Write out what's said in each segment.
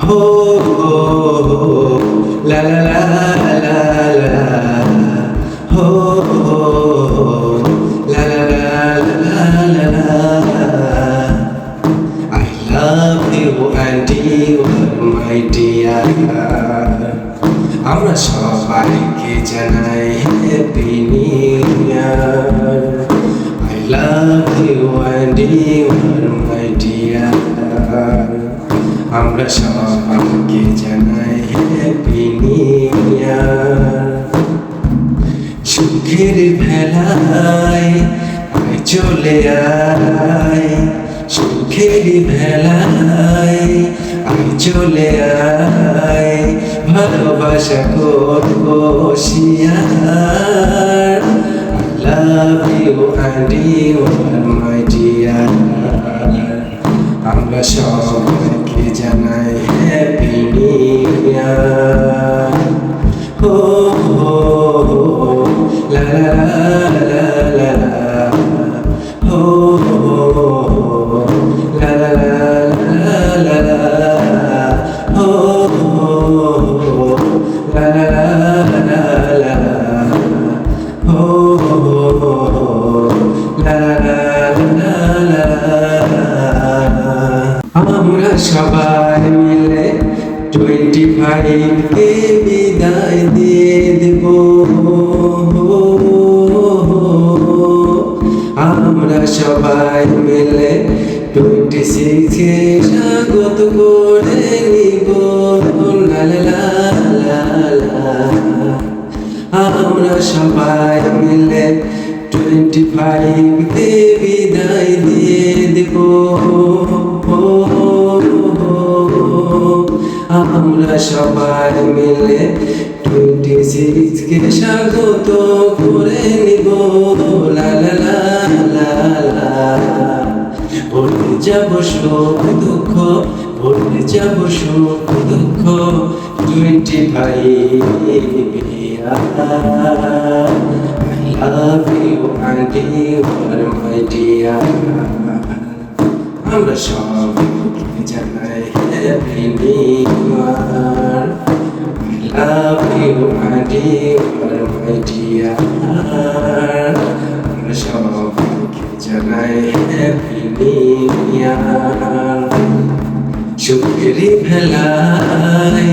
ho ho la la la la la ho ho la la la la la I love you and you are my dear আমরা সবাইকে জানাই happy new year I love you and you are my dear আমরা সবাইকে জানাই happy new year সুখের ভেলায় আয় চলে আয় সুখের ভেলায় আয় চলে আয় ভালোবাসা করবো শিয়ার I love you and you are my dear আমরা সবাইকে জানাই হ্যাপি নিউ ইয়ার হো হো লা লা লা লা লা হো লা লা লা লা লা হো লা লা লা লা হো লা লা লা লা আমরা সবাই মিলে 25 কে বিদায় দিয়ে দেব আমরা সবাই মিলে 26 কে স্বাগত করে নিব লা লা লা লা আমরা সবাই মিলে 25 কে বিদায় দিয়ে দেব আমরা সবাই মিলে 26 কে স্বাগত করে নিব লা লা লা লা লা ভুলে যাব সুখ দুঃখ ভুলে যাব সুখ দুঃখ 25 I love you and you are my dear আমরা সবাইকে জানাই happy new year I love you and you are my dear আমরা সবাইকে জানাই হ্যাপি নিউ ইয়ার সুখের ভেলায়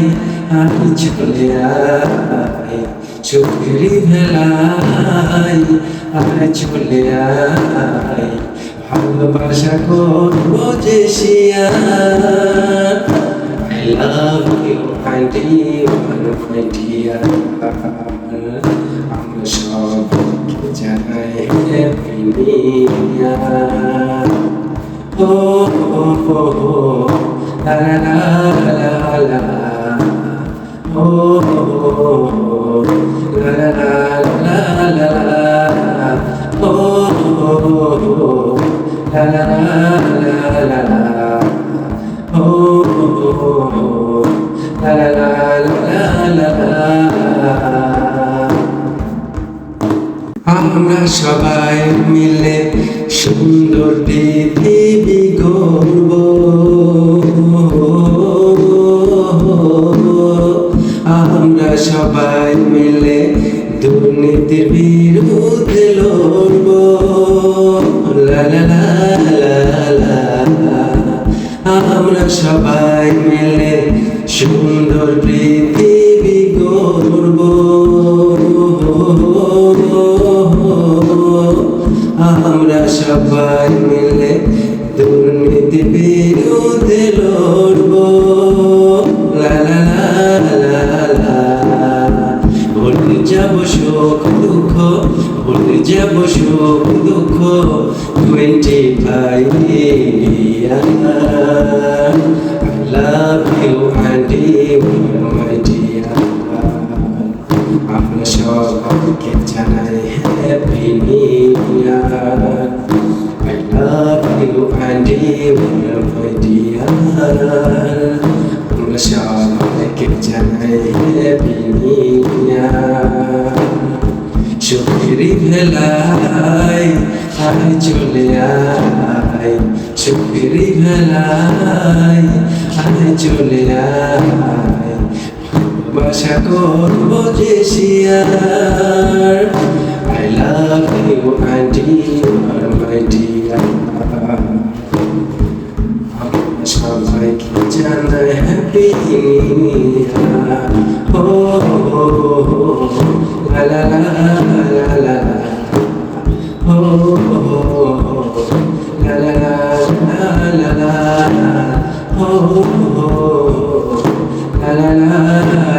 আমি চলে আয় সুখের ভেলায় আমি চলে আয় ভালোবাসা করবো যে শিয়ার I love you and you are my dear আমরা সবাইকে জানাই হ্যাপি নিউ ইয়ার হো হো হো লা লা লা লা হো লা লা লা লা হো la la la la la oh la la la la la আমরা সবাই মিলে সুন্দর পৃথিবী গড়ব আমরা সবাই মিলে দুর্নীতির বিরুদ্ধে লড়ব লা লা লা লা লা আমরা সবাই মিলে সুন্দর পৃথিবী গড়ব আমরা সবাই মিলে দুর্নীতির বিরুদ্ধে লড়ব লা লা লা লা ভুলে যাব সুখ দুঃখ ভুলে যাব সুখ দুঃখ 25 years I love you and you are my dear আমরা সবাইকে জানাই happy new year I love you and you are my dear আমরা সবাইকে জানাই হ্যাপি নিউ ইয়ার সুখের ভেলায় আয় চলে আয় চোখের ভেলায় আয় চলে আয় ভালোবাসা করবো যে শিয়ার I love you aunty you are my dear সবাইকে জানাই হ্যাপি নিউ ইয়ার ও লা লা লা লা লা ও লা লা লা লা লা ও লা লা লা